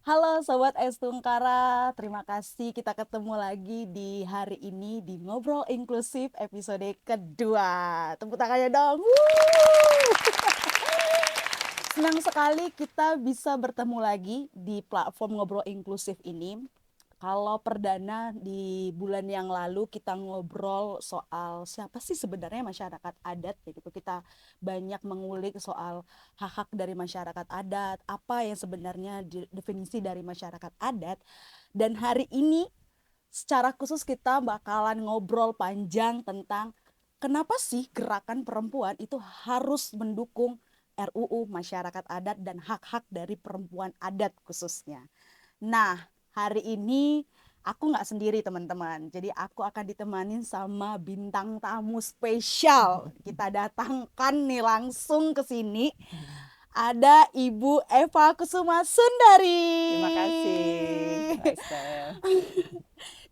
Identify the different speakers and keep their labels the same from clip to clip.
Speaker 1: Halo Sobat Estungkara, terima kasih kita ketemu lagi di hari ini di Ngobrol Inklusif episode kedua. Tepuk tangannya dong. Senang sekali kita bisa bertemu lagi di platform Ngobrol Inklusif ini. Kalau perdana di bulan yang lalu kita ngobrol soal siapa sih sebenarnya masyarakat adat, gitu. Kita banyak mengulik soal hak-hak dari masyarakat adat, apa yang sebenarnya definisi dari masyarakat adat. Dan hari ini secara khusus kita bakalan ngobrol panjang tentang kenapa sih gerakan perempuan itu harus mendukung RUU masyarakat adat dan hak-hak dari perempuan adat khususnya. Nah, hari ini aku nggak sendiri teman-teman. Jadi aku akan ditemanin sama bintang tamu spesial. Kita datangkan nih langsung ke sini. Ada Ibu Eva Kusuma Sundari.
Speaker 2: Terima kasih, Mbak Steph.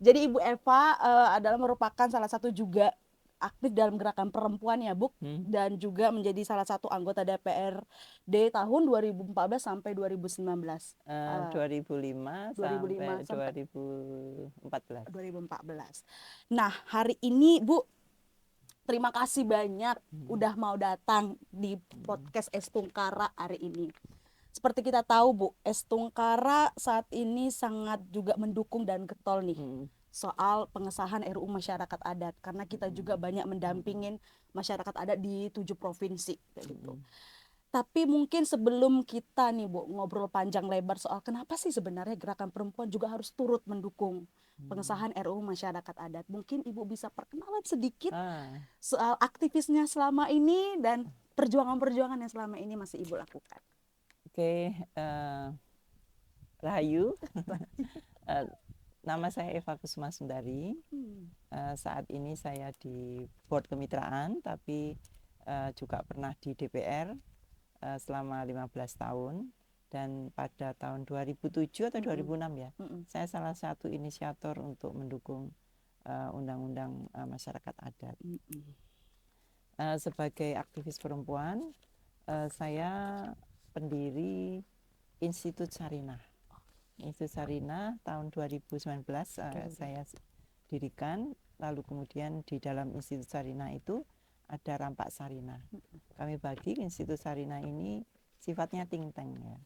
Speaker 1: Jadi Ibu Eva adalah merupakan salah satu juga aktif dalam gerakan perempuan ya, Bu, dan juga menjadi salah satu anggota DPRD tahun 2014 sampai 2019.
Speaker 2: 2005
Speaker 1: 2005
Speaker 2: sampai
Speaker 1: sampai
Speaker 2: 2014.
Speaker 1: 2014. Nah, hari ini Bu, terima kasih banyak udah mau datang di podcast Estungkara hari ini. Seperti kita tahu Bu, Estungkara saat ini sangat juga mendukung dan getol nih soal pengesahan RUU masyarakat adat, karena kita juga banyak mendampingin masyarakat adat di 7 provinsi gitu. Tapi mungkin sebelum kita nih Bu ngobrol panjang lebar soal kenapa sih sebenarnya gerakan perempuan juga harus turut mendukung pengesahan RUU masyarakat adat, mungkin Ibu bisa perkenalan sedikit soal aktivisnya selama ini dan perjuangan-perjuangan yang selama ini masih Ibu lakukan.
Speaker 2: Oke, Rahayu. Nama saya Eva Kusuma Sundari. Saat ini saya di board kemitraan, tapi juga pernah di DPR selama 15 tahun. Dan pada tahun 2007 atau 2006 ya, saya salah satu inisiator untuk mendukung undang-undang masyarakat adat. Sebagai aktivis perempuan, saya pendiri Institut Sarinah. Institut Sarinah tahun 2019 saya dirikan, lalu kemudian di dalam Institut Sarinah itu ada Rampak Sarinah. Kami bagi Institut Sarinah ini sifatnya think tank ya.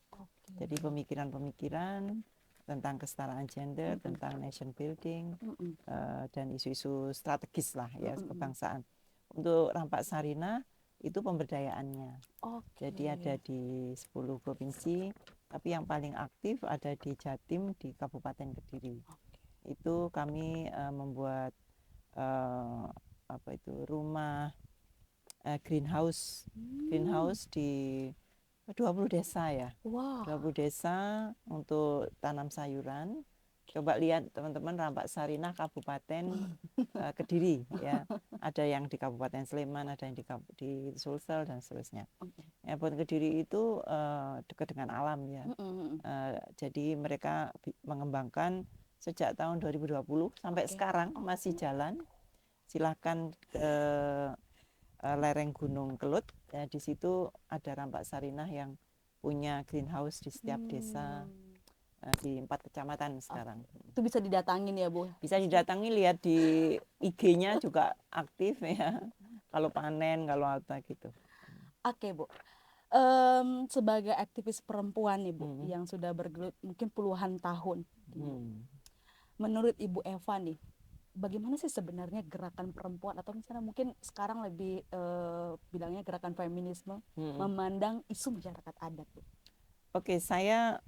Speaker 2: Jadi pemikiran-pemikiran tentang kesetaraan gender, tentang nation building, dan isu-isu strategis lah ya kebangsaan. Untuk Rampak Sarinah itu pemberdayaannya. Jadi ada di 10 provinsi, tapi yang paling aktif ada di Jatim di Kabupaten Kediri. Itu kami membuat rumah greenhouse di 20 desa ya. 20 desa untuk tanam sayuran. Coba lihat teman-teman Rampak Sarinah Kabupaten Kediri ya. Ada yang di Kabupaten Sleman, ada yang di Sulsel dan seterusnya. Kabupaten Kediri itu dekat dengan alam ya. Jadi mereka mengembangkan sejak tahun 2020 sampai sekarang masih jalan. Silahkan ke lereng Gunung Kelut ya, di situ ada Rampak Sarinah yang punya greenhouse di setiap desa di 4 kecamatan sekarang.
Speaker 1: Itu bisa didatangin ya Bu?
Speaker 2: Bisa didatangi, lihat di IG-nya juga aktif ya. Kalau panen, kalau apa gitu.
Speaker 1: Oke Bu, sebagai aktivis perempuan nih Bu, yang sudah bergelut mungkin puluhan tahun, menurut Ibu Eva nih, bagaimana sih sebenarnya gerakan perempuan, atau misalnya mungkin sekarang lebih bilangnya gerakan feminisme, memandang isu masyarakat adat Bu?
Speaker 2: Oke, saya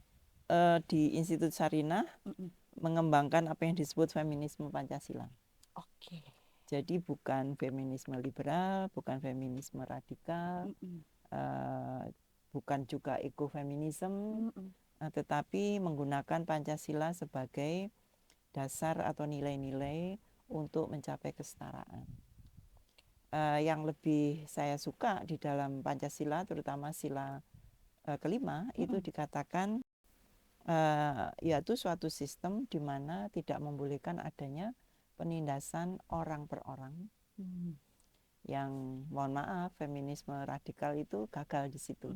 Speaker 2: di Institut Sarinah mengembangkan apa yang disebut feminisme Pancasila. Jadi bukan feminisme liberal, bukan feminisme radikal, bukan juga ekofeminisme, tetapi menggunakan Pancasila sebagai dasar atau nilai-nilai untuk mencapai kesetaraan. Yang lebih saya suka di dalam Pancasila, terutama sila kelima, itu dikatakan yaitu suatu sistem di mana tidak membolehkan adanya penindasan orang per orang. Yang mohon maaf, feminisme radikal itu gagal di situ.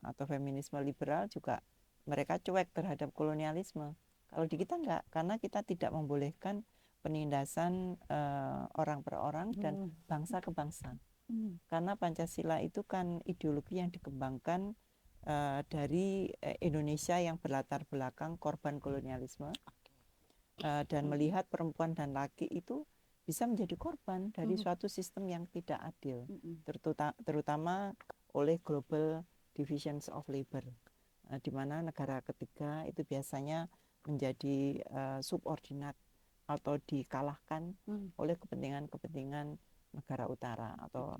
Speaker 2: Atau feminisme liberal juga mereka cuek terhadap kolonialisme. Kalau di kita enggak, karena kita tidak membolehkan penindasan orang per orang dan bangsa ke bangsa. Karena Pancasila itu kan ideologi yang dikembangkan dari Indonesia yang berlatar belakang korban kolonialisme, dan melihat perempuan dan laki itu bisa menjadi korban dari suatu sistem yang tidak adil, terutama oleh global divisions of labor, di mana negara ketiga itu biasanya menjadi subordinat atau dikalahkan oleh kepentingan-kepentingan negara utara, atau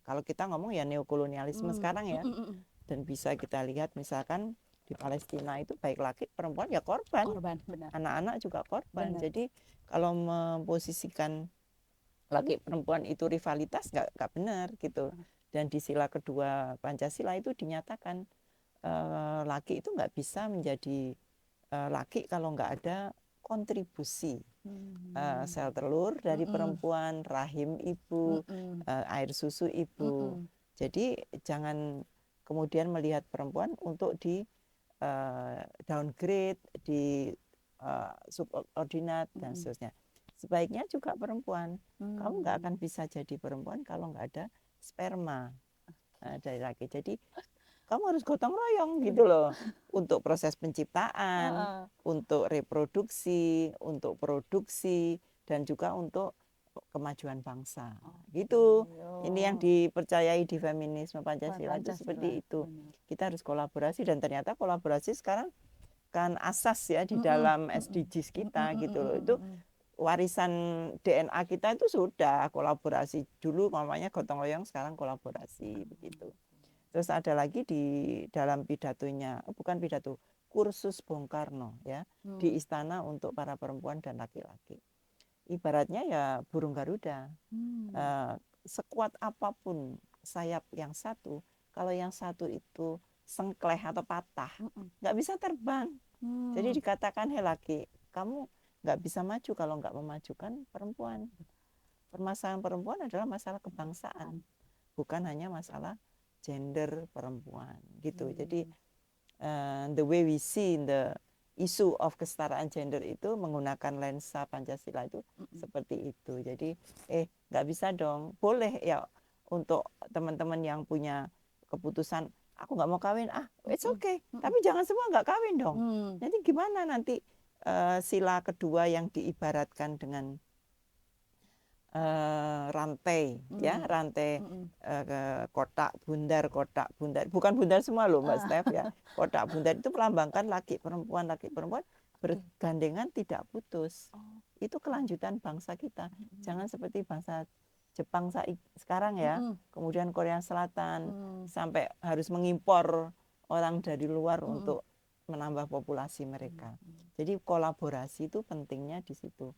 Speaker 2: kalau kita ngomong ya neokolonialisme sekarang ya. Dan bisa kita lihat misalkan di Palestina itu baik laki perempuan ya korban, anak-anak juga korban. Benar. Jadi kalau memposisikan laki perempuan itu rivalitas nggak benar gitu. Dan di sila kedua Pancasila itu dinyatakan laki itu nggak bisa menjadi laki kalau nggak ada kontribusi sel telur dari perempuan, rahim ibu, air susu ibu. Jadi jangan kemudian melihat perempuan untuk di downgrade, di subordinat dan seterusnya. Sebaiknya juga perempuan. Kamu nggak akan bisa jadi perempuan kalau nggak ada sperma dari laki. Jadi kamu harus gotong royong gitu loh, untuk proses penciptaan, untuk reproduksi, untuk produksi, dan juga untuk kemajuan bangsa. Gitu. Ini yang dipercayai di feminisme Pancasila itu seperti itu. Kita harus kolaborasi, dan ternyata kolaborasi sekarang kan asas ya di dalam SDGs kita gitu loh. Itu warisan DNA kita itu sudah kolaborasi. Dulu namanya gotong royong, sekarang kolaborasi begitu. Terus ada lagi di dalam pidatonya, bukan pidato, kursus Bung Karno ya, di istana untuk para perempuan dan laki-laki. Ibaratnya ya burung Garuda, sekuat apapun sayap yang satu, kalau yang satu itu sengkleh atau patah, nggak bisa terbang. Jadi dikatakan, hei laki, kamu nggak bisa maju kalau nggak memajukan perempuan. Permasalahan perempuan adalah masalah kebangsaan, bukan hanya masalah gender perempuan gitu. Jadi the way we see the issue of kesetaraan gender itu menggunakan lensa Pancasila itu seperti itu. Jadi nggak bisa dong, boleh ya untuk teman-teman yang punya keputusan aku nggak mau kawin, it's okay, tapi jangan semua nggak kawin dong. Jadi gimana nanti sila kedua yang diibaratkan dengan rantai ya, rantai kotak bundar, bukan bundar semua loh Mbak Steph ya. Kotak bundar itu melambangkan laki perempuan bergandengan tidak putus. Itu kelanjutan bangsa kita. Jangan seperti bangsa Jepang sekarang ya, kemudian Korea Selatan, sampai harus mengimpor orang dari luar untuk menambah populasi mereka. Jadi kolaborasi itu pentingnya di situ.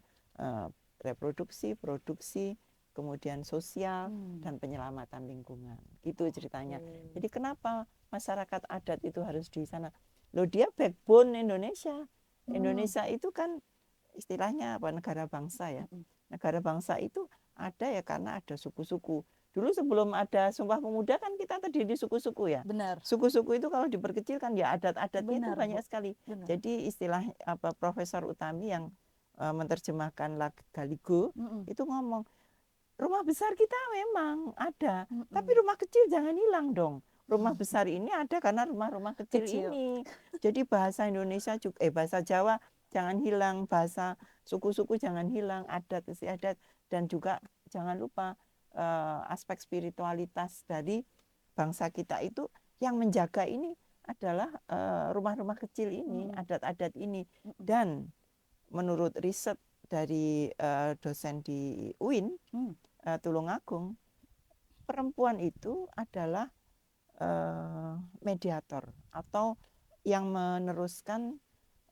Speaker 2: Reproduksi, produksi, kemudian sosial, dan penyelamatan lingkungan. Gitu ceritanya. Jadi kenapa masyarakat adat itu harus di sana? Loh, dia backbone Indonesia. Indonesia itu kan istilahnya apa, negara bangsa ya. Negara bangsa itu ada ya karena ada suku-suku. Dulu sebelum ada Sumpah Pemuda kan kita terdiri suku-suku ya.
Speaker 1: Benar.
Speaker 2: Suku-suku itu kalau diperkecil kan ya adat-adatnya itu banyak sekali.
Speaker 1: Benar.
Speaker 2: Jadi istilah Profesor Utami yang menerjemahkan Galigo itu ngomong, rumah besar kita memang ada, tapi rumah kecil jangan hilang dong. Rumah besar ini ada karena rumah-rumah kecil ini. Jadi bahasa Indonesia juga, bahasa Jawa jangan hilang, bahasa suku-suku jangan hilang, adat istiadat, dan juga jangan lupa aspek spiritualitas dari bangsa kita itu yang menjaga ini adalah rumah-rumah kecil ini, adat-adat ini. Dan menurut riset dari dosen di UIN, Tulungagung, perempuan itu adalah mediator atau yang meneruskan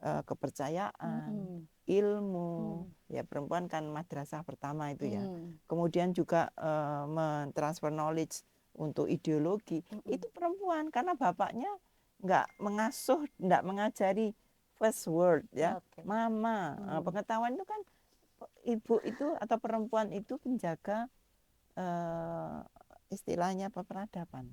Speaker 2: kepercayaan, ilmu. Ya, perempuan kan madrasah pertama itu ya. Kemudian juga mentransfer knowledge untuk ideologi. Itu perempuan karena bapaknya nggak mengasuh, nggak mengajari first word ya, mama. Pengetahuan itu kan ibu itu atau perempuan itu penjaga istilahnya peradaban.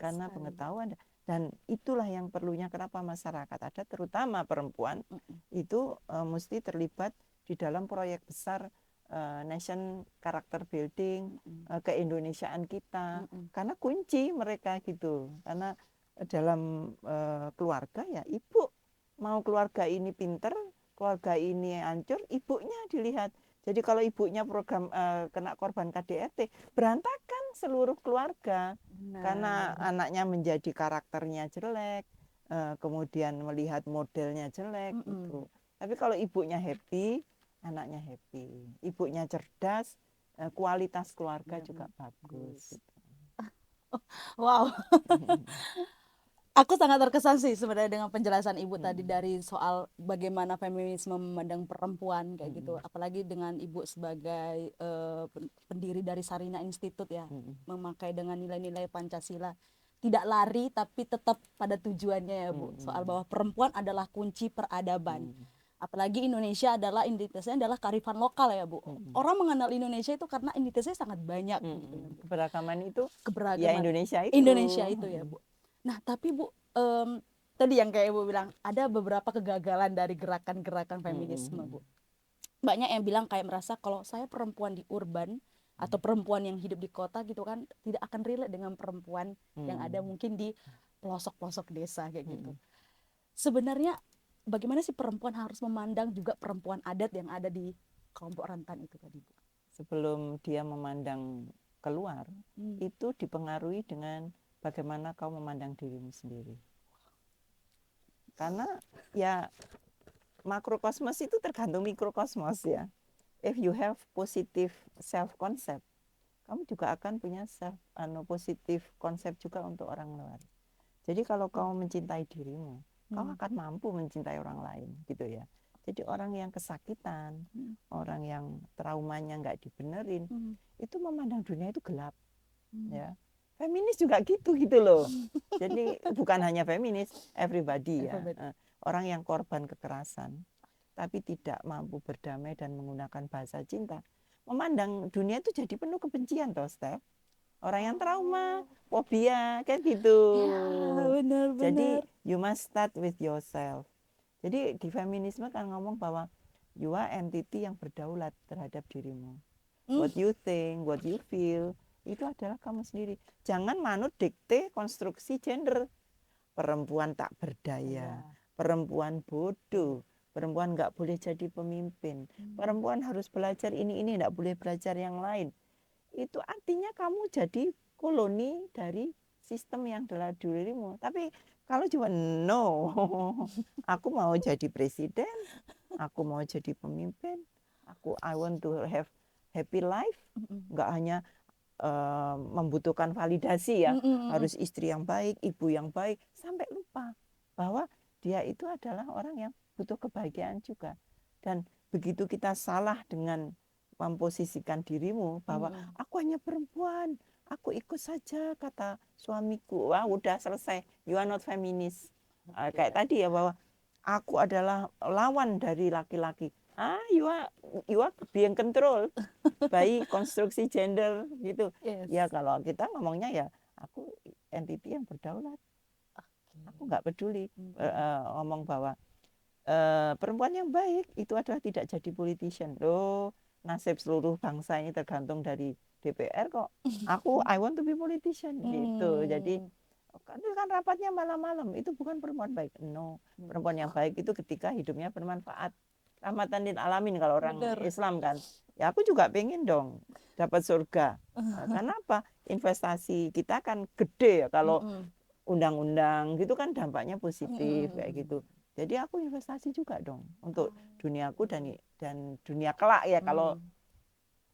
Speaker 2: Karena pengetahuan Dan itulah yang perlunya kenapa masyarakat ada, terutama perempuan, itu mesti terlibat di dalam proyek besar nation character building, keindonesiaan kita. Karena kunci mereka gitu. Karena dalam keluarga ya ibu, mau keluarga ini pinter, keluarga ini hancur, ibunya dilihat. Jadi kalau ibunya program kena korban KDRT, berantakan seluruh keluarga. Karena anaknya menjadi karakternya jelek, kemudian melihat modelnya jelek gitu. Tapi kalau ibunya happy, anaknya happy. Ibunya cerdas, kualitas keluarga juga bagus. Gitu.
Speaker 1: Wow. Aku sangat terkesan sih sebenarnya dengan penjelasan Ibu tadi dari soal bagaimana feminisme memandang perempuan kayak gitu. Apalagi dengan Ibu sebagai pendiri dari Sarina Institute ya, memakai dengan nilai-nilai Pancasila. Tidak lari tapi tetap pada tujuannya ya Bu. Soal bahwa perempuan adalah kunci peradaban. Apalagi Indonesia adalah identitasnya adalah kearifan lokal ya Bu. Orang mengenal Indonesia itu karena identitasnya sangat banyak gitu ya Bu.
Speaker 2: Keberagaman itu ya
Speaker 1: Keberagaman
Speaker 2: Indonesia itu.
Speaker 1: ya Bu. Nah tapi Bu, tadi yang kayak Ibu bilang ada beberapa kegagalan dari gerakan-gerakan feminisme Bu. Banyak yang bilang kayak merasa kalau saya perempuan di urban atau perempuan yang hidup di kota gitu kan tidak akan relate dengan perempuan yang ada mungkin di pelosok-pelosok desa kayak gitu. Sebenarnya bagaimana sih perempuan harus memandang juga perempuan adat yang ada di kelompok rentan itu tadi Bu?
Speaker 2: Sebelum dia memandang keluar, itu dipengaruhi dengan bagaimana kau memandang dirimu sendiri. Karena ya makrokosmos itu tergantung mikrokosmos ya. If you have positive self concept, kamu juga akan punya positif konsep juga untuk orang luar. Jadi kalau kau mencintai dirimu, kau akan mampu mencintai orang lain gitu ya. Jadi orang yang kesakitan, orang yang traumanya nggak dibenerin, itu memandang dunia itu gelap. Ya. Feminis juga gitu loh. Jadi bukan hanya feminis, everybody ya. Orang yang korban kekerasan, tapi tidak mampu berdamai dan menggunakan bahasa cinta, memandang dunia itu jadi penuh kebencian toh, Steph. Orang yang trauma, fobia, kayak gitu.
Speaker 1: Ya, benar.
Speaker 2: Jadi you must start with yourself. Jadi di feminisme kan ngomong bahwa you are entity yang berdaulat terhadap dirimu. What you think, what you feel, itu adalah kamu sendiri. Jangan manut dikte konstruksi gender. Perempuan tak berdaya, perempuan bodoh, perempuan nggak boleh jadi pemimpin, perempuan harus belajar ini nggak boleh belajar yang lain. Itu artinya kamu jadi koloni dari sistem yang adalah dirimu. Tapi kalau cuma no, aku mau jadi presiden, aku mau jadi pemimpin, I want to have happy life, nggak hanya membutuhkan validasi ya, harus istri yang baik, ibu yang baik, sampai lupa bahwa dia itu adalah orang yang butuh kebahagiaan juga. Dan begitu kita salah dengan memposisikan dirimu bahwa aku hanya perempuan, aku ikut saja kata suamiku, wah udah selesai, you are not feminist. Kayak tadi ya, bahwa aku adalah lawan dari laki-laki. You are being control by konstruksi gender gitu. Ya kalau kita ngomongnya ya aku entity yang berdaulat. Aku nggak peduli ngomong bahwa perempuan yang baik itu adalah tidak jadi politician. Loh, nasib seluruh bangsa ini tergantung dari DPR kok. Aku I want to be politician gitu. Jadi kan rapatnya malam-malam, itu bukan perempuan baik. No, perempuan yang baik itu ketika hidupnya bermanfaat. Rahmatan lil alamin kalau orang Islam kan. Ya aku juga pengen dong dapat surga. Karena apa? Investasi kita kan gede ya kalau undang-undang gitu kan dampaknya positif kayak gitu. Jadi aku investasi juga dong untuk duniaku dan dunia kelak ya. Kalau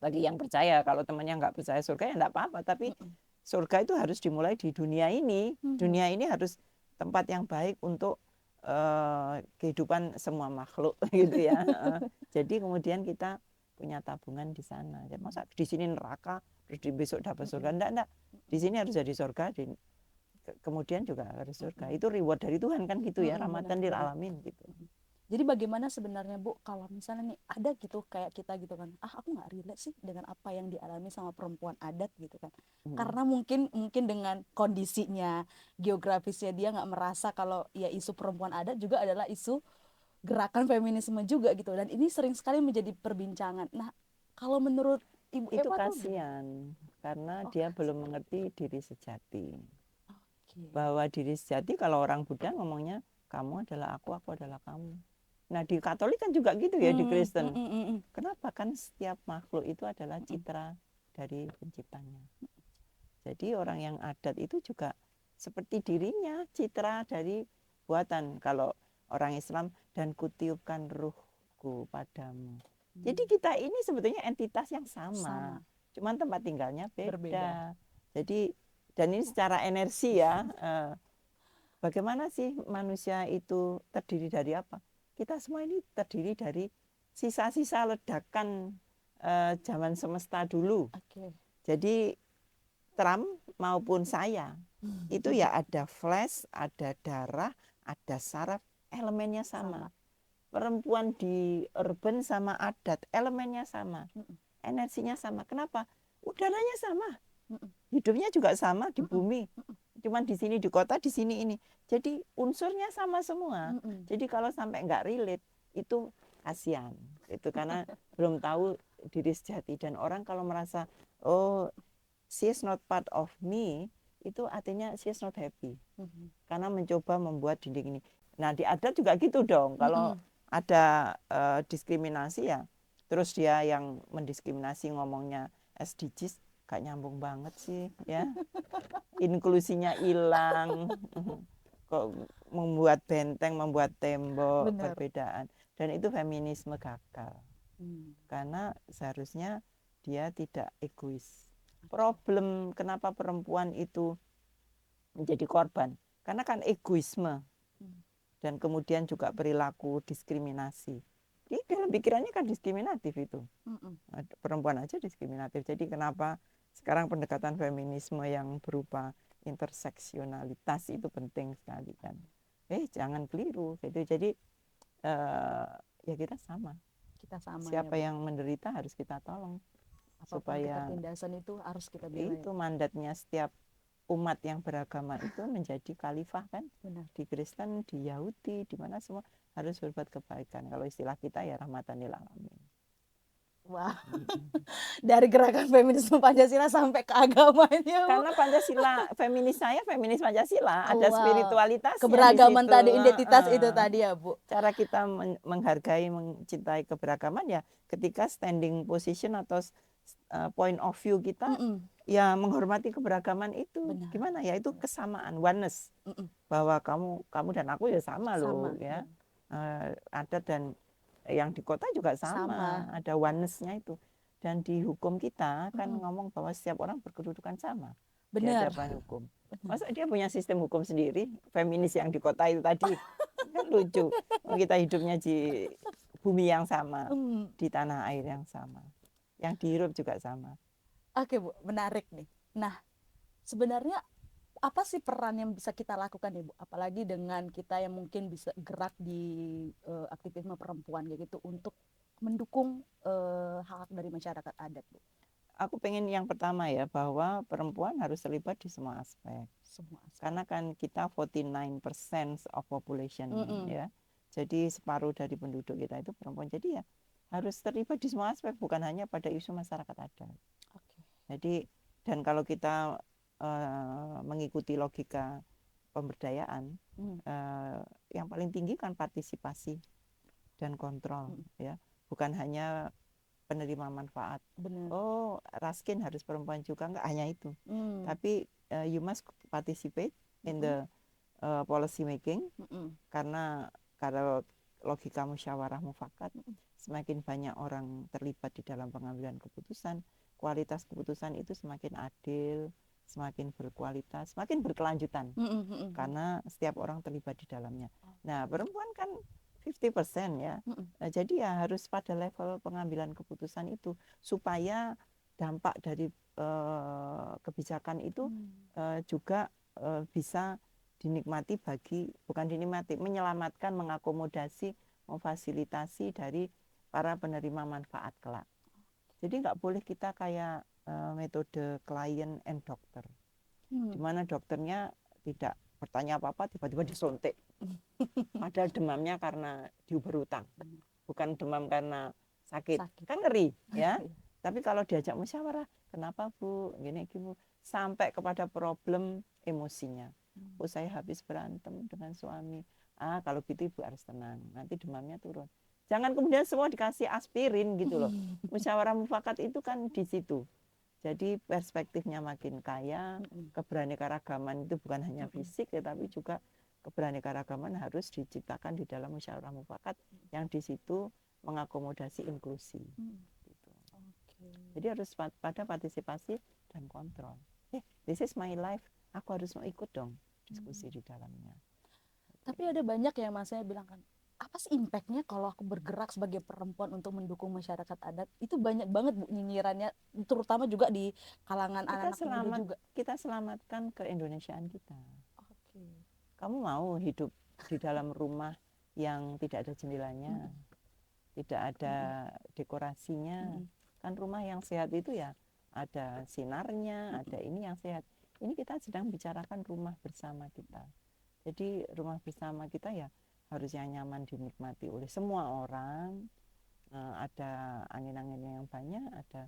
Speaker 2: bagi yang percaya, kalau temannya nggak percaya surga ya nggak apa-apa. Tapi surga itu harus dimulai di dunia ini. Dunia ini harus tempat yang baik untuk kehidupan semua makhluk gitu ya. Jadi kemudian kita punya tabungan di sana. Masa di sini neraka terus besok dapat surga? Enggak. Di sini harus jadi surga, kemudian juga harus surga. Itu reward dari Tuhan kan gitu ya, rahmatan lil alamin gitu.
Speaker 1: Jadi bagaimana sebenarnya Bu kalau misalnya nih ada gitu kayak kita gitu kan, aku nggak relate sih dengan apa yang dialami sama perempuan adat gitu kan.
Speaker 2: Mm.
Speaker 1: Karena mungkin mungkin dengan kondisinya, geografisnya dia nggak merasa kalau ya isu perempuan adat juga adalah isu gerakan feminisme juga gitu. Dan ini sering sekali menjadi perbincangan. Nah, kalau menurut Ibu
Speaker 2: Itu
Speaker 1: Eva tuh gimana?
Speaker 2: kasihan karena
Speaker 1: Oh,
Speaker 2: dia belum mengerti diri sejati.
Speaker 1: oke.
Speaker 2: Bahwa diri sejati kalau orang Buddha ngomongnya kamu adalah aku adalah kamu. Nah di Katolik kan juga gitu ya, di
Speaker 1: Hmm,
Speaker 2: Kristen.
Speaker 1: mm.
Speaker 2: Kenapa? Kan setiap makhluk itu adalah
Speaker 1: Mm,
Speaker 2: citra dari penciptanya. Jadi orang yang adat itu juga seperti dirinya, citra dari buatan. Kalau orang Islam, dan kutiupkan ruhku padamu. Jadi
Speaker 1: mm.
Speaker 2: kita ini sebetulnya entitas yang sama,
Speaker 1: Sama,
Speaker 2: cuman tempat tinggalnya
Speaker 1: berbeda.
Speaker 2: beda. Jadi dan ini secara energi ya, bagaimana sih manusia itu terdiri dari apa? Kita semua ini terdiri dari sisa-sisa ledakan zaman semesta dulu.
Speaker 1: Oke.
Speaker 2: Jadi Trump maupun saya itu ya ada flash, ada darah, ada saraf, elemennya sama.
Speaker 1: Sama.
Speaker 2: Perempuan di urban sama adat, elemennya sama,
Speaker 1: Mm-mm.
Speaker 2: energinya sama. Kenapa? Udaranya sama,
Speaker 1: Mm-mm.
Speaker 2: hidupnya juga sama di
Speaker 1: Mm-mm.
Speaker 2: bumi. Cuman di sini di kota, di sini ini. Jadi unsurnya sama semua.
Speaker 1: Mm-mm.
Speaker 2: Jadi kalau sampai nggak relate, itu kasihan. Itu karena belum tahu diri sejati. Dan orang kalau merasa, oh she is not part of me, itu artinya she is not happy.
Speaker 1: Mm-mm.
Speaker 2: Karena mencoba membuat dinding ini. Nah di adat juga gitu dong. Kalau
Speaker 1: Mm-mm.
Speaker 2: ada diskriminasi ya, terus dia yang mendiskriminasi ngomongnya SDGs, gak nyambung banget sih ya. Inklusinya hilang. Kok membuat benteng, membuat tembok,
Speaker 1: Benar.
Speaker 2: perbedaan. Dan itu feminisme gagal.
Speaker 1: Mm.
Speaker 2: Karena seharusnya dia tidak egois.
Speaker 1: Oke.
Speaker 2: Problem kenapa perempuan itu menjadi korban? Karena kan egoisme
Speaker 1: Mm.
Speaker 2: dan kemudian juga perilaku diskriminasi. Jadi pikirannya kan diskriminatif itu.
Speaker 1: Mm-mm.
Speaker 2: Perempuan aja diskriminatif. Jadi kenapa sekarang pendekatan feminisme yang berupa interseksionalitas itu penting sekali kan. Jangan keliru gitu. Jadi ya kita sama.
Speaker 1: Kita sama ya
Speaker 2: Siapa
Speaker 1: Bu.
Speaker 2: yang menderita harus kita tolong
Speaker 1: Apapun
Speaker 2: supaya
Speaker 1: ketertindasan itu harus kita bela ya
Speaker 2: itu
Speaker 1: Bu.
Speaker 2: mandatnya setiap umat yang beragama itu menjadi khalifah kan,
Speaker 1: Benar.
Speaker 2: di Kristen, di Yahudi, di mana semua harus berbuat kebaikan. Kalau istilah kita ya rahmatan lil alamin.
Speaker 1: Wah, dari gerakan feminisme Pancasila sampai ke agamanya Bu.
Speaker 2: Karena Pancasila, feminis saya feminis Pancasila, ada
Speaker 1: Wow.
Speaker 2: spiritualitasnya di
Speaker 1: Keberagaman
Speaker 2: situ.
Speaker 1: tadi, identitas itu tadi ya Bu.
Speaker 2: Cara kita menghargai, mencintai keberagaman ya ketika standing position atau point of view kita
Speaker 1: Mm-mm.
Speaker 2: ya menghormati keberagaman itu.
Speaker 1: Benar.
Speaker 2: Gimana ya, itu kesamaan, oneness,
Speaker 1: Mm-mm.
Speaker 2: bahwa kamu dan aku ya sama loh
Speaker 1: Sama.
Speaker 2: ya. Adat dan yang di kota juga
Speaker 1: Sama.
Speaker 2: sama, ada oneness-nya itu. Dan di hukum kita kan
Speaker 1: Mm-mm.
Speaker 2: ngomong bahwa setiap orang berkedudukan sama di
Speaker 1: Benar.
Speaker 2: hadapan hukum.
Speaker 1: Benar.
Speaker 2: Masa dia punya sistem hukum sendiri, feminis yang di kota itu tadi. Kan lucu. Kita hidupnya di bumi yang sama,
Speaker 1: Mm.
Speaker 2: di tanah air yang sama. Yang dihirup juga sama.
Speaker 1: Oke Bu, menarik nih. Nah, sebenarnya apa sih peran yang bisa kita lakukan ya Bu? Apalagi dengan kita yang mungkin bisa gerak di aktivisme perempuan kayak gitu untuk mendukung hak-hak dari masyarakat adat Bu.
Speaker 2: Aku pengen yang pertama ya, bahwa perempuan harus terlibat di semua aspek.
Speaker 1: Semua aspek.
Speaker 2: Karena kan kita 49% of population
Speaker 1: Mm-mm.
Speaker 2: ya. Jadi separuh dari penduduk kita itu perempuan. Jadi ya harus terlibat di semua aspek, bukan hanya pada isu masyarakat adat.
Speaker 1: Oke.
Speaker 2: Jadi dan kalau kita mengikuti logika pemberdayaan, yang paling tinggi kan partisipasi dan kontrol ya, bukan hanya penerima manfaat.
Speaker 1: Benar.
Speaker 2: Oh, Raskin harus perempuan juga, enggak hanya itu. Tapi you must participate in the policy making, karena kalau logika musyawarah mufakat, semakin banyak orang terlibat di dalam pengambilan keputusan, kualitas keputusan itu semakin adil, semakin berkualitas, semakin berkelanjutan. Karena setiap orang terlibat di dalamnya. Nah, perempuan kan 50% ya. Jadi ya harus pada level pengambilan keputusan itu, supaya dampak dari kebijakan itu juga bisa dinikmati, bukan dinikmati, menyelamatkan, mengakomodasi memfasilitasi dari para penerima manfaat kelak. Jadi nggak boleh kita kayak metode client and doctor, di mana dokternya tidak bertanya apa-apa, tiba-tiba disuntik. Padahal demamnya karena diuber utang, bukan demam karena sakit. Kan ngeri ya. Tapi kalau diajak musyawarah, kenapa Bu, gini Bu, sampai kepada problem emosinya. Oh, saya habis berantem dengan suami. Kalau gitu Ibu harus tenang, nanti demamnya turun. Jangan kemudian semua dikasih aspirin gitu loh. Musyawarah mufakat itu kan di situ. Jadi perspektifnya makin kaya, keberaneka-ragaman itu bukan hanya fisik, tetapi juga keberaneka-ragaman harus diciptakan di dalam musyawarah mufakat yang di situ mengakomodasi inklusi. Gitu. Jadi harus pada partisipasi dan kontrol. This is my life, aku harus mau ikut dong diskusi di dalamnya.
Speaker 1: Tapi ada banyak yang masanya bilang kan, apa sih impactnya kalau aku bergerak sebagai perempuan untuk mendukung masyarakat adat? Itu banyak banget Bu nyinyirannya, terutama juga di kalangan anak-anak muda juga.
Speaker 2: Kita selamatkan keindonesiaan kita. Kamu mau hidup di dalam rumah yang tidak ada jendelanya, tidak ada dekorasinya? Kan rumah yang sehat itu ya ada sinarnya, ada ini yang sehat. Ini kita sedang bicarakan rumah bersama kita. Jadi rumah bersama kita ya harus yang nyaman dinikmati oleh semua orang. Ada angin-anginnya yang banyak, ada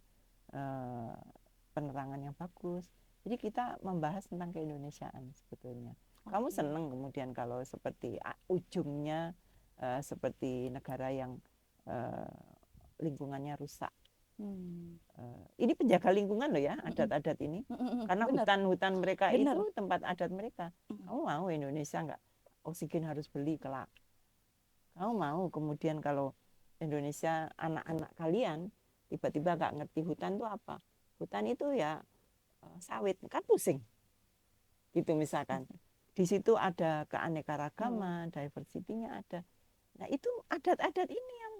Speaker 2: penerangan yang bagus. Jadi kita membahas tentang keindonesiaan sebetulnya. Kamu senang kemudian kalau seperti ujungnya seperti negara yang lingkungannya rusak. Ini penjaga lingkungan loh ya, adat-adat ini. Karena hutan-hutan mereka itu tempat adat mereka. Kamu mau Indonesia nggak oksigen harus beli kelak? Kamu mau kemudian kalau Indonesia anak-anak kalian tiba-tiba nggak ngerti hutan itu apa? Hutan itu ya sawit, kan pusing. Gitu misalkan. Di situ ada keanekaragaman, diversity-nya ada. Nah itu adat-adat ini yang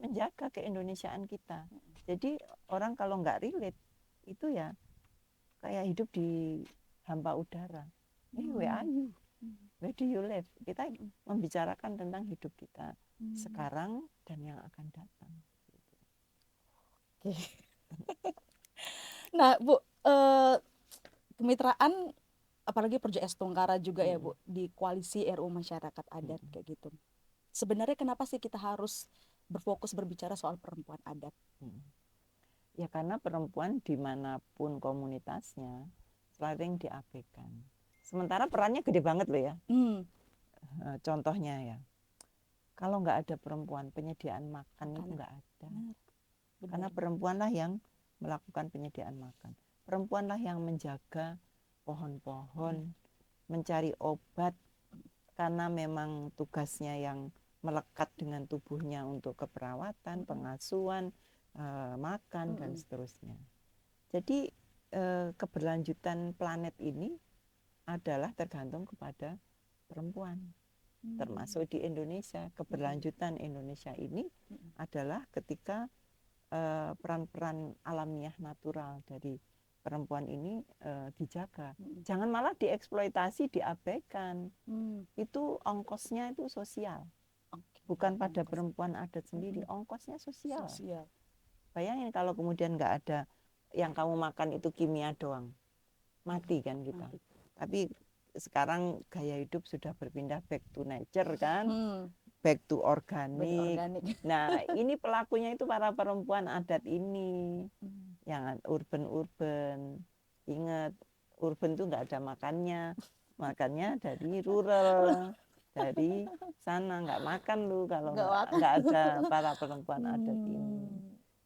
Speaker 2: menjaga keindonesiaan kita. Jadi orang kalau nggak relate itu ya kayak hidup di hampa udara. Where are you? Where do you live? Kita membicarakan tentang hidup kita sekarang dan yang akan datang.
Speaker 1: Nah Bu, kemitraan apalagi Project Estungkara juga ya Bu di koalisi RU Masyarakat Adat kayak gitu. Sebenarnya kenapa sih kita harus berfokus berbicara soal perempuan adat?
Speaker 2: Ya karena perempuan dimanapun komunitasnya sering diabaikan. Sementara perannya gede banget loh ya. Contohnya ya, kalau nggak ada perempuan penyediaan makan itu nggak ada. Karena perempuanlah yang melakukan penyediaan makan. Perempuanlah yang menjaga pohon-pohon, mencari obat karena memang tugasnya yang melekat dengan tubuhnya untuk keperawatan, pengasuhan, makan dan seterusnya. Jadi keberlanjutan planet ini adalah tergantung kepada perempuan. Termasuk di Indonesia, keberlanjutan Indonesia ini adalah ketika peran-peran alamiah natural dari perempuan ini dijaga. Jangan malah dieksploitasi, diabaikan. Itu ongkosnya itu sosial. Bukan pada perempuan adat sendiri, ongkosnya sosial. Bayangin kalau kemudian nggak ada yang kamu makan itu kimia doang, mati kan kita. Tapi sekarang gaya hidup sudah berpindah back to nature kan, back to organik. Nah ini pelakunya itu para perempuan adat ini, yang urban. Ingat, urban itu nggak ada makannya dari rural. Dari sana nggak makan lu kalau nggak ada para perempuan adat ini.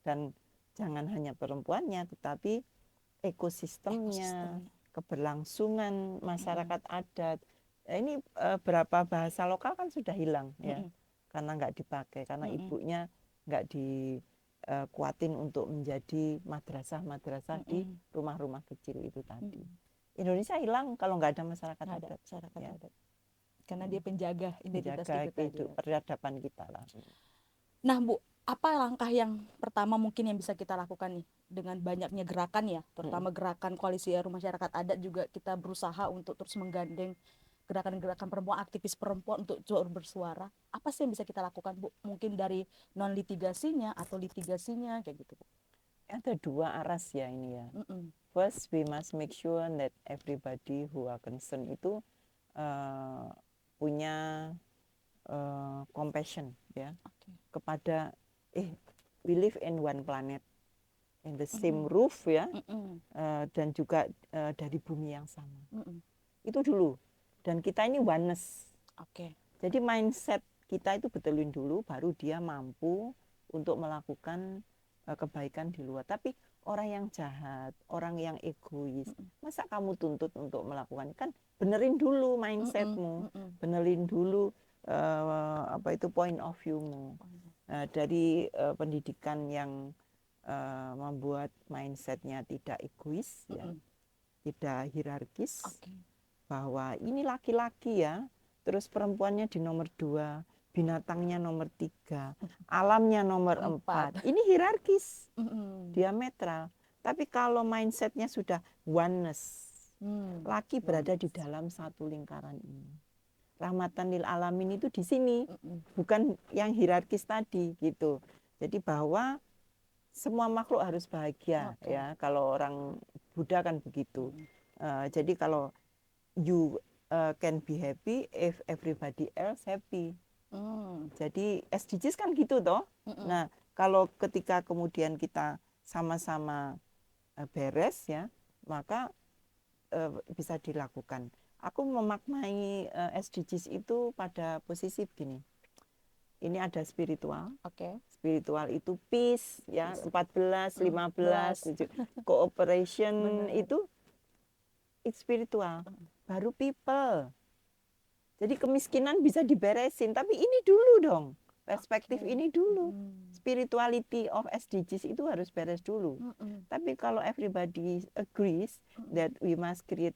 Speaker 2: Dan jangan hanya perempuannya, tetapi ekosistemnya, keberlangsungan masyarakat adat. Ini berapa bahasa lokal kan sudah hilang ya, karena nggak dipakai, karena ibunya nggak dikuatin untuk menjadi madrasah di rumah-rumah kecil itu tadi. Indonesia hilang kalau nggak ada masyarakat adat.
Speaker 1: Adat. Karena dia penjaga identitas
Speaker 2: kita, peradaban kita lah.
Speaker 1: Nah Bu, apa langkah yang pertama mungkin yang bisa kita lakukan nih dengan banyaknya gerakan ya, terutama gerakan koalisi RU Masyarakat Adat juga kita berusaha untuk terus menggandeng gerakan-gerakan perempuan, aktivis perempuan untuk bersuara, apa sih yang bisa kita lakukan, Bu? Mungkin dari non litigasinya atau litigasinya kayak gitu, Bu.
Speaker 2: Ada dua aras ya ini ya.
Speaker 1: Mm-mm.
Speaker 2: First, we must make sure that everybody who are concerned itu punya compassion ya
Speaker 1: Oke.
Speaker 2: kepada we live in one planet, in the same
Speaker 1: Mm-mm.
Speaker 2: roof ya,
Speaker 1: Mm-mm.
Speaker 2: dan juga dari bumi yang sama.
Speaker 1: Mm-mm.
Speaker 2: Itu dulu. Dan kita ini oneness.
Speaker 1: Oke.
Speaker 2: Jadi mindset kita itu betulin dulu, baru dia mampu untuk melakukan kebaikan di luar. Tapi orang yang jahat, orang yang egois, masa kamu tuntut untuk melakukan? Kan benerin dulu mindsetmu, benerin dulu point of view-mu. Dari pendidikan yang membuat mindsetnya tidak egois, ya, tidak hierarkis, bahwa ini laki-laki ya, terus perempuannya di nomor 2, binatangnya nomor 3, alamnya nomor 4. Ini hierarkis, diametral. Tapi kalau mindsetnya sudah oneness, laki berada di dalam satu lingkaran ini. Rahmatan lil alamin itu di sini, bukan yang hierarkis tadi gitu. Jadi bahwa semua makhluk harus bahagia ya. Kalau orang Buddha kan begitu. Jadi kalau you can be happy if everybody else happy. Jadi SDGs kan gitu toh. Nah, kalau ketika kemudian kita sama-sama beres ya, maka bisa dilakukan. Aku memaknai SDGs itu pada posisi begini. Ini ada spiritual. Spiritual itu peace ya, 14, 15, cooperation itu it's spiritual. Baru people. Jadi kemiskinan bisa diberesin, tapi ini dulu dong. Perspektif ini dulu. Spirituality of SDGs itu harus beres dulu. Tapi kalau everybody agrees that we must create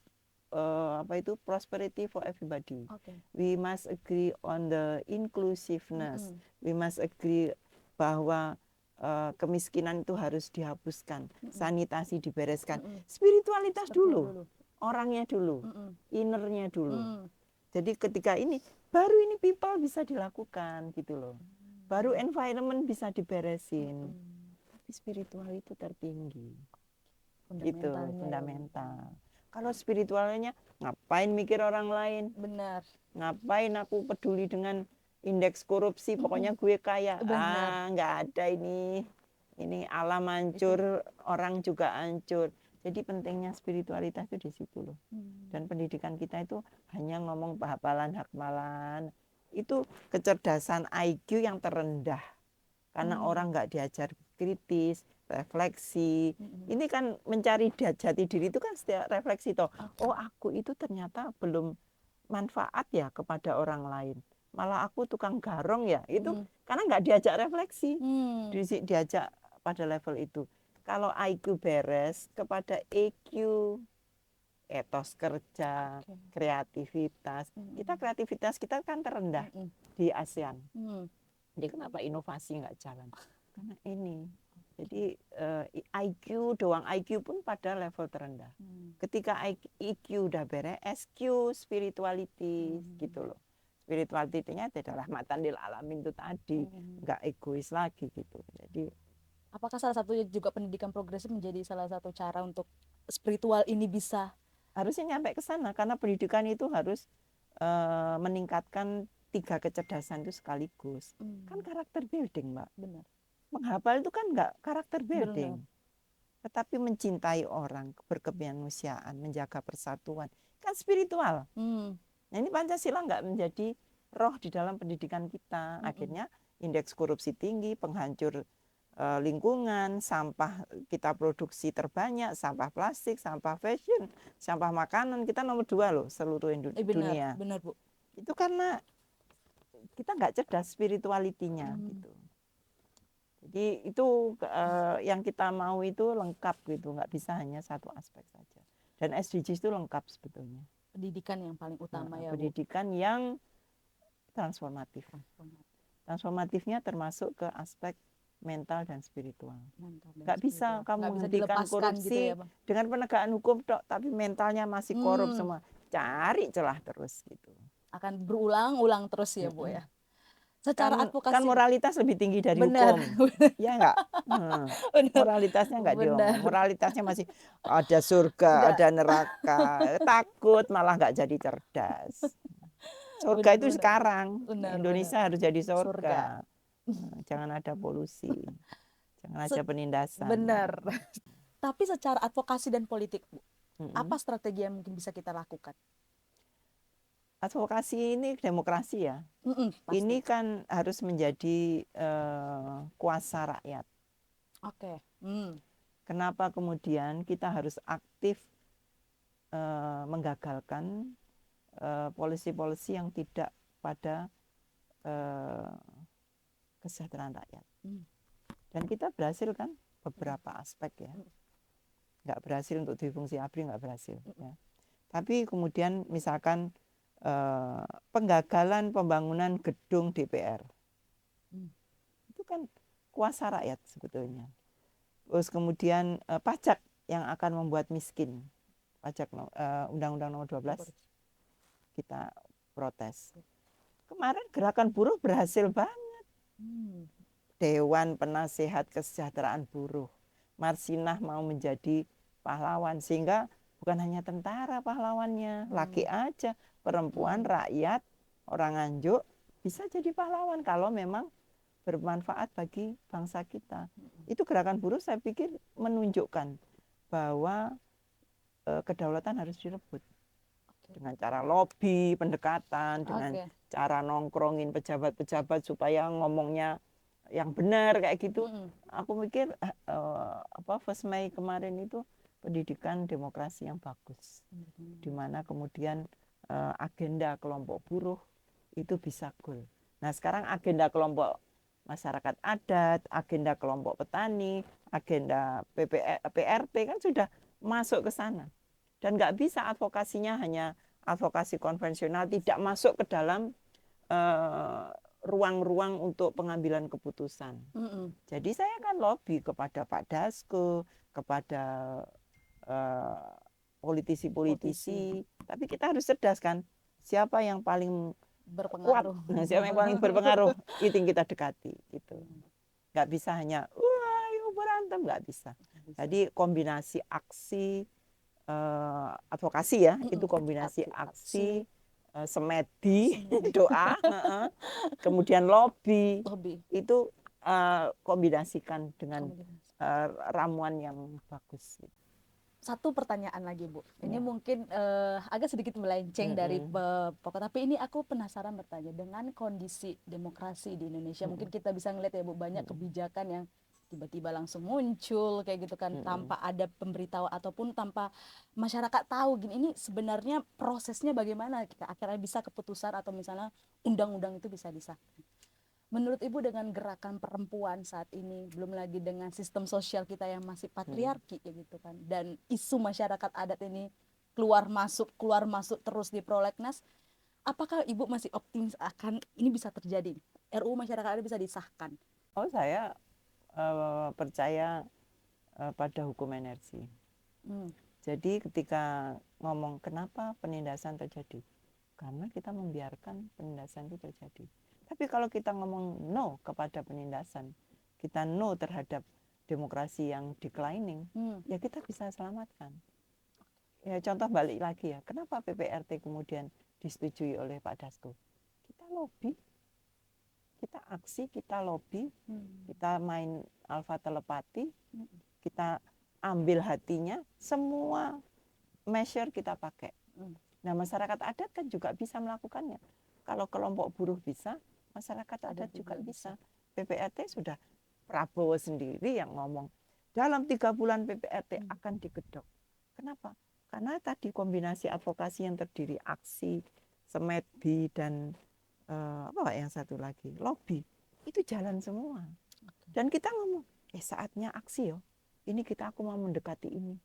Speaker 2: prosperity for everybody. We must agree on the inclusiveness. We must agree bahwa kemiskinan itu harus dihapuskan, sanitasi dibereskan, spiritualitas dulu, orangnya dulu, innernya dulu. Jadi ketika ini baru ini people bisa dilakukan gitu loh, baru environment bisa diberesin, tapi spiritual itu tertinggi, gitu fundamental. Kalau spiritualnya ngapain mikir orang lain?
Speaker 1: Benar.
Speaker 2: Ngapain aku peduli dengan indeks korupsi? Pokoknya gue kaya. Nggak ada ini. Ini alam hancur, orang juga hancur. Jadi pentingnya spiritualitas itu di situ loh. Dan pendidikan kita itu hanya ngomong hafalan, hakmalan. Itu kecerdasan IQ yang terendah. Karena orang nggak diajar kritis, refleksi. Ini kan mencari jati diri itu kan setiap refleksi toh. Oh, aku itu ternyata belum manfaat ya kepada orang lain. Malah aku tukang garong ya. Itu karena nggak diajak refleksi. Diajak pada level itu. Kalau IQ beres kepada EQ, etos kerja, kreativitas. Kreativitas kita kan terendah di ASEAN. Jadi kenapa inovasi nggak jalan? Karena ini. Jadi IQ doang, IQ pun pada level terendah. Ketika IQ udah beres, SQ spirituality gitu loh. Spirituality-nya adalah rahmatan lil alamin itu tadi, nggak egois lagi gitu. Jadi
Speaker 1: apakah salah satunya juga pendidikan progresif menjadi salah satu cara untuk spiritual ini bisa
Speaker 2: harusnya nyampe ke sana, karena pendidikan itu harus meningkatkan 3 kecerdasan itu sekaligus. Kan karakter building, Mbak.
Speaker 1: Benar.
Speaker 2: Menghafal itu kan nggak karakter building. Tetapi mencintai orang, berkemanusiaan, menjaga persatuan, kan spiritual. Nah, ini Pancasila nggak menjadi roh di dalam pendidikan kita. Akhirnya indeks korupsi tinggi, penghancur lingkungan, sampah kita produksi terbanyak, sampah plastik, sampah fashion, sampah makanan, kita nomor 2 loh seluruh dunia.
Speaker 1: Benar, Bu.
Speaker 2: Itu karena kita nggak cerdas spiritualitinya gitu. Jadi itu yang kita mau itu lengkap gitu, nggak bisa hanya satu aspek saja. Dan SDGs itu lengkap sebetulnya.
Speaker 1: Pendidikan yang paling utama ya,
Speaker 2: pendidikan Bu. Yang transformatif. Transformatifnya termasuk ke aspek mental dan spiritual. Nggak bisa kamu menghentikan korupsi gitu ya, dengan penegakan hukum, tapi mentalnya masih korup semua. cari celah terus gitu.
Speaker 1: Akan berulang-ulang terus ya Bu ya. Secara
Speaker 2: Kan
Speaker 1: advokasi
Speaker 2: moralitas lebih tinggi dari
Speaker 1: benar,
Speaker 2: hukum, ya enggak?
Speaker 1: benar,
Speaker 2: Moralitasnya enggak diomong,
Speaker 1: benar.
Speaker 2: moralitasnya masih ada surga,
Speaker 1: Enggak,
Speaker 2: ada neraka, takut malah enggak jadi cerdas. Surga
Speaker 1: benar,
Speaker 2: itu
Speaker 1: benar,
Speaker 2: sekarang,
Speaker 1: benar, benar.
Speaker 2: Indonesia harus jadi
Speaker 1: Surga.
Speaker 2: surga. Jangan ada polusi, jangan ada
Speaker 1: Se-
Speaker 2: penindasan.
Speaker 1: benar. Tapi secara advokasi dan politik Bu, apa
Speaker 2: Mm-mm.
Speaker 1: strategi yang mungkin bisa kita lakukan?
Speaker 2: Advokasi ini demokrasi ya.
Speaker 1: Pasti.
Speaker 2: Ini kan harus menjadi kuasa rakyat.
Speaker 1: Oke.
Speaker 2: Kenapa kemudian kita harus aktif menggagalkan polisi-polisi yang tidak pada kesejahteraan rakyat. Dan kita berhasil kan beberapa aspek ya. Nggak berhasil untuk di fungsi ABRI, nggak berhasil. Ya. Tapi kemudian misalkan penggagalan pembangunan gedung DPR. Itu kan kuasa rakyat sebetulnya. Terus kemudian pajak yang akan membuat miskin. Pajak Undang-Undang nomor 12 kita protes. Kemarin gerakan buruh berhasil banget. Dewan Penasehat Kesejahteraan Buruh. Marsinah mau menjadi pahlawan sehingga bukan hanya tentara pahlawannya, laki aja, perempuan, rakyat, orang Nganjuk bisa jadi pahlawan kalau memang bermanfaat bagi bangsa kita. Itu gerakan buruh saya pikir menunjukkan bahwa kedaulatan harus direbut dengan cara lobby, pendekatan, dengan cara nongkrongin pejabat-pejabat supaya ngomongnya yang benar kayak gitu. Aku mikir First May kemarin itu pendidikan demokrasi yang bagus, di mana kemudian agenda kelompok buruh itu bisa goal. Nah sekarang agenda kelompok masyarakat adat, agenda kelompok petani, agenda PRT kan sudah masuk ke sana. Dan nggak bisa advokasinya hanya advokasi konvensional, tidak masuk ke dalam ruang-ruang untuk pengambilan keputusan. Jadi saya kan lobby kepada Pak Dasko, kepada politisi-politisi, tapi kita harus cerdas kan, siapa yang paling
Speaker 1: berpengaruh,
Speaker 2: kuat, siapa yang paling berpengaruh, itu yang kita dekati. Gitu. Nggak bisa hanya, wah yuk berantem, nggak bisa. Jadi kombinasi aksi, advokasi ya, itu kombinasi aksi, semedi, doa, kemudian lobby, itu kombinasikan dengan ramuan yang bagus.
Speaker 1: Satu pertanyaan lagi Bu, ini mungkin agak sedikit melenceng dari pokok, tapi ini aku penasaran bertanya, dengan kondisi demokrasi di Indonesia, mungkin kita bisa ngeliat ya Bu, banyak kebijakan yang tiba-tiba langsung muncul kayak gitu kan, tanpa ada pemberitahuan ataupun tanpa masyarakat tahu gini, ini sebenarnya prosesnya bagaimana kita akhirnya bisa keputusan atau misalnya undang-undang itu bisa disahkan. Menurut Ibu dengan gerakan perempuan saat ini, belum lagi dengan sistem sosial kita yang masih patriarki ya gitu kan, dan isu masyarakat adat ini keluar masuk terus di prolegnas, apakah Ibu masih optimis akan ini bisa terjadi, RUU masyarakat adat bisa disahkan?
Speaker 2: Oh saya percaya pada hukum energi. Jadi ketika ngomong kenapa penindasan terjadi, karena kita membiarkan penindasan itu terjadi. Tapi kalau kita ngomong no kepada penindasan, kita no terhadap demokrasi yang declining, ya kita bisa selamatkan. Ya contoh balik lagi ya, kenapa PPRT kemudian disetujui oleh Pak Dasko? Kita lobby, kita aksi, kita lobby, kita main alfa telepati, kita ambil hatinya, semua measure kita pakai. Nah masyarakat adat kan juga bisa melakukannya. Kalau kelompok buruh bisa, masyarakat adat juga bisa. PPRT sudah Prabowo sendiri yang ngomong, dalam 3 bulan PPRT akan digedok. Kenapa? Karena tadi kombinasi advokasi yang terdiri aksi, semedi, dan apa yang satu lagi, lobby, itu jalan semua. Dan kita ngomong, saatnya aksi yo. Ini aku mau mendekati ini.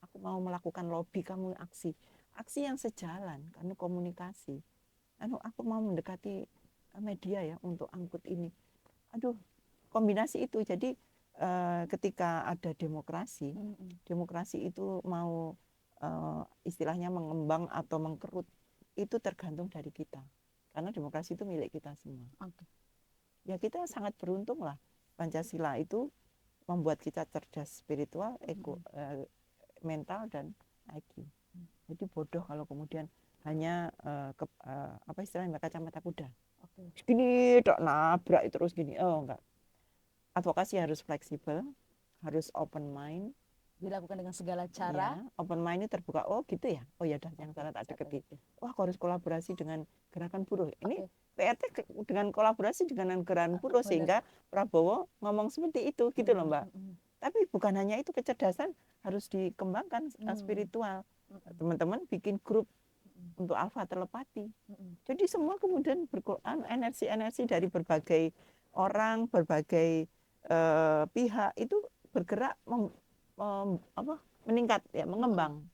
Speaker 2: Aku mau melakukan lobby, kamu aksi. Aksi yang sejalan, karena komunikasi. Aku mau mendekati media ya untuk angkut ini. Aduh, kombinasi itu. Jadi ketika ada demokrasi, demokrasi itu mau istilahnya mengembang atau mengkerut itu tergantung dari kita. Karena demokrasi itu milik kita semua.
Speaker 1: Oke.
Speaker 2: Ya kita sangat beruntung lah. Pancasila itu membuat kita cerdas spiritual, mental dan IQ. Jadi bodoh kalau kemudian hanya apa istilahnya kacamata kuda.
Speaker 1: Oke.
Speaker 2: Gini dok nabrak terus gini. Oh enggak. Advokasi harus fleksibel, harus open mind.
Speaker 1: Dilakukan dengan segala cara.
Speaker 2: Ya, open mind ini terbuka. Oh gitu ya. Oh ya dah yang salah tak deketi. Wah harus kolaborasi dengan gerakan buruh. Ini PRT dengan kolaborasi dengan gerakan buruh sehingga Prabowo ngomong seperti itu gitu loh Mbak. Tapi bukan hanya itu, kecerdasan harus dikembangkan spiritual. Teman-teman bikin grup untuk alfa telepati. Jadi semua kemudian energi-energi dari berbagai orang, berbagai pihak itu bergerak meningkat ya, mengembang.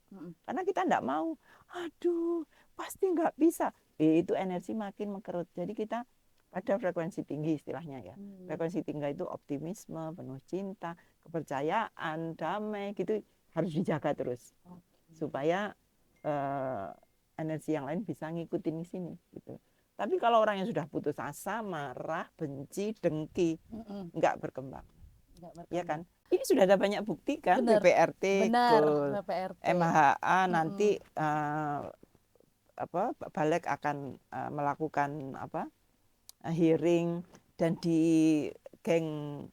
Speaker 2: Karena kita tidak mau, aduh pasti nggak bisa. Itu energi makin mengkerut. Jadi kita pada frekuensi tinggi istilahnya ya. Frekuensi tinggi itu optimisme, penuh cinta, kepercayaan, damai gitu harus dijaga terus supaya energi yang lain bisa ngikutin di sini gitu. Tapi kalau orang yang sudah putus asa, marah, benci, dengki, nggak berkembang. Ya kan? Ini sudah ada banyak bukti kan,
Speaker 1: Benar,
Speaker 2: PPRT
Speaker 1: benar,
Speaker 2: ke
Speaker 1: PPRT.
Speaker 2: MHA nanti Balik akan melakukan hearing, dan di geng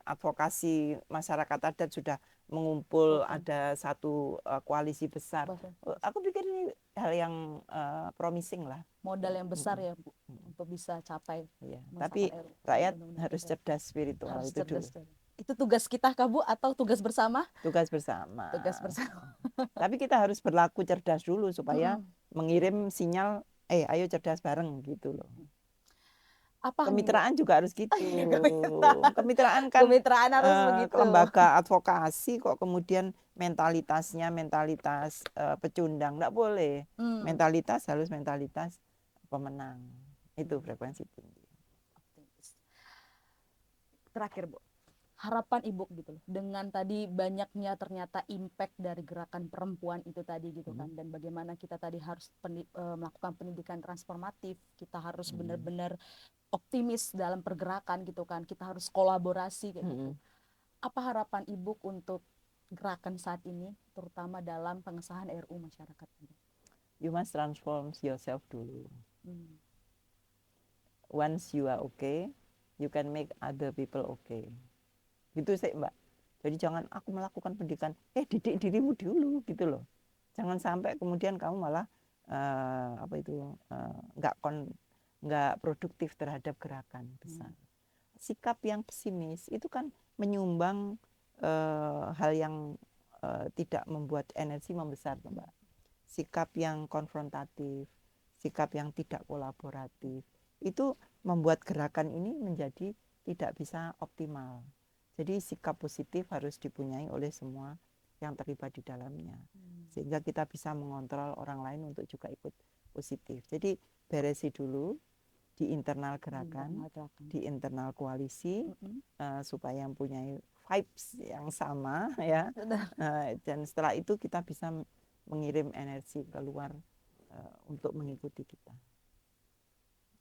Speaker 2: advokasi masyarakat adat sudah mengumpul ada satu koalisi besar. Aku pikir ini hal yang promising lah.
Speaker 1: Modal yang besar ya Bu untuk bisa capai.
Speaker 2: Ya, tapi rakyat harus cerdas spiritual
Speaker 1: Harus
Speaker 2: itu
Speaker 1: cerdas.
Speaker 2: dulu.
Speaker 1: Itu tugas kita Kak Bu atau tugas bersama?
Speaker 2: Tugas bersama.
Speaker 1: Tugas bersama.
Speaker 2: Tapi kita harus berlaku cerdas dulu supaya mengirim sinyal, ayo cerdas bareng gitu loh.
Speaker 1: Apa
Speaker 2: Kemitraan juga harus gitu. Kemitraan kan
Speaker 1: kemitraan harus begitu.
Speaker 2: lembaga advokasi kok kemudian mentalitasnya mentalitas pecundang, nggak boleh. Mentalitas harus mentalitas pemenang. Itu frekuensi tinggi.
Speaker 1: Terakhir Bu, harapan Ibu gitu loh, dengan tadi banyaknya ternyata impact dari gerakan perempuan itu tadi gitu kan, dan bagaimana kita tadi harus melakukan pendidikan transformatif, kita harus benar-benar optimis dalam pergerakan gitu kan, kita harus kolaborasi kayak gitu. Apa harapan Ibu untuk gerakan saat ini, terutama dalam pengesahan RUU masyarakat ini?
Speaker 2: You must transform yourself dulu. Once you are okay, you can make other people okay. Gitu sih Mbak. Jadi jangan aku melakukan pendidikan, didik dirimu dulu gitu loh. Jangan sampai kemudian kamu malah nggak produktif terhadap gerakan besar. Sikap yang pesimis itu kan menyumbang hal yang tidak membuat energi membesar Mbak. Sikap yang konfrontatif, sikap yang tidak kolaboratif, itu membuat gerakan ini menjadi tidak bisa optimal. Jadi sikap positif harus dipunyai oleh semua yang terlibat di dalamnya. Sehingga kita bisa mengontrol orang lain untuk juga ikut positif. Jadi beresi dulu di internal gerakan, di internal koalisi, supaya mempunyai vibes yang sama ya. Dan setelah itu kita bisa mengirim energi keluar untuk mengikuti kita.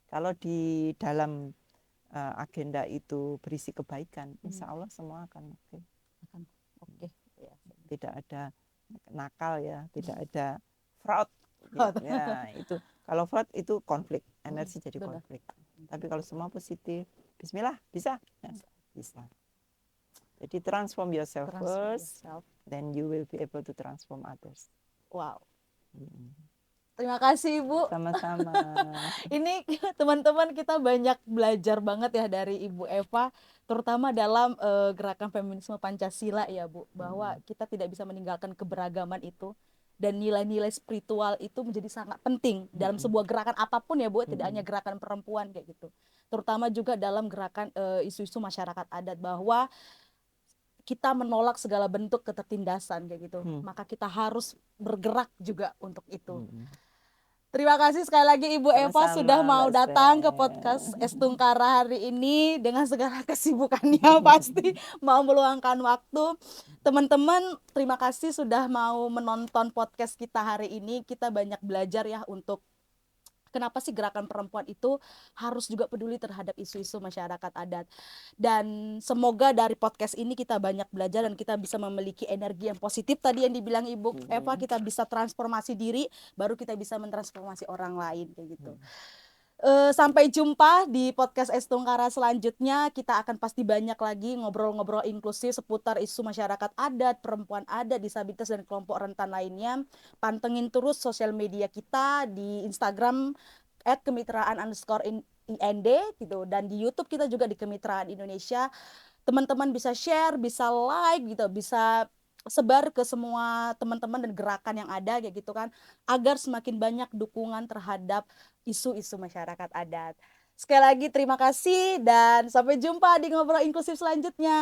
Speaker 2: Kalau di dalam agenda itu berisi kebaikan, insya Allah semua akan oke. Ya, tidak ada nakal ya, tidak ada fraud. Ya, itu kalau fraud itu konflik, energi jadi konflik. Tapi kalau semua positif, Bismillah bisa, ya, bisa. Jadi transform yourself first, then you will be able to transform others.
Speaker 1: Wow. Terima kasih Ibu.
Speaker 2: Sama-sama.
Speaker 1: Ini teman-teman kita banyak belajar banget ya dari Ibu Eva, terutama dalam gerakan feminisme Pancasila ya Bu, bahwa kita tidak bisa meninggalkan keberagaman itu, dan nilai-nilai spiritual itu menjadi sangat penting dalam sebuah gerakan apapun ya Bu, tidak hanya gerakan perempuan kayak gitu. Terutama juga dalam gerakan isu-isu masyarakat adat, bahwa kita menolak segala bentuk ketertindasan kayak gitu. Maka kita harus bergerak juga untuk itu. Terima kasih sekali lagi Ibu Eva sudah
Speaker 2: Sama-sama
Speaker 1: mau
Speaker 2: Mbak
Speaker 1: datang ke podcast
Speaker 2: Steph.
Speaker 1: Estungkara hari ini dengan segala kesibukannya pasti mau meluangkan waktu. Teman-teman, terima kasih sudah mau menonton podcast kita hari ini. Kita banyak belajar ya untuk kenapa sih gerakan perempuan itu harus juga peduli terhadap isu-isu masyarakat adat. Dan semoga dari podcast ini kita banyak belajar dan kita bisa memiliki energi yang positif. Tadi yang dibilang Ibu Eva, kita bisa transformasi diri, baru kita bisa mentransformasi orang lain kayak gitu. Sampai jumpa di podcast Estungkara selanjutnya. Kita akan pasti banyak lagi ngobrol-ngobrol inklusif seputar isu masyarakat adat, perempuan adat, disabilitas, dan kelompok rentan lainnya. Pantengin terus sosial media kita di Instagram @kemitraan_IND gitu, dan di YouTube kita juga di Kemitraan Indonesia. Teman-teman bisa share, bisa like gitu, bisa sebar ke semua teman-teman dan gerakan yang ada kayak gitu kan, agar semakin banyak dukungan terhadap isu-isu masyarakat adat. Sekali lagi terima kasih dan sampai jumpa di ngobrol inklusif selanjutnya.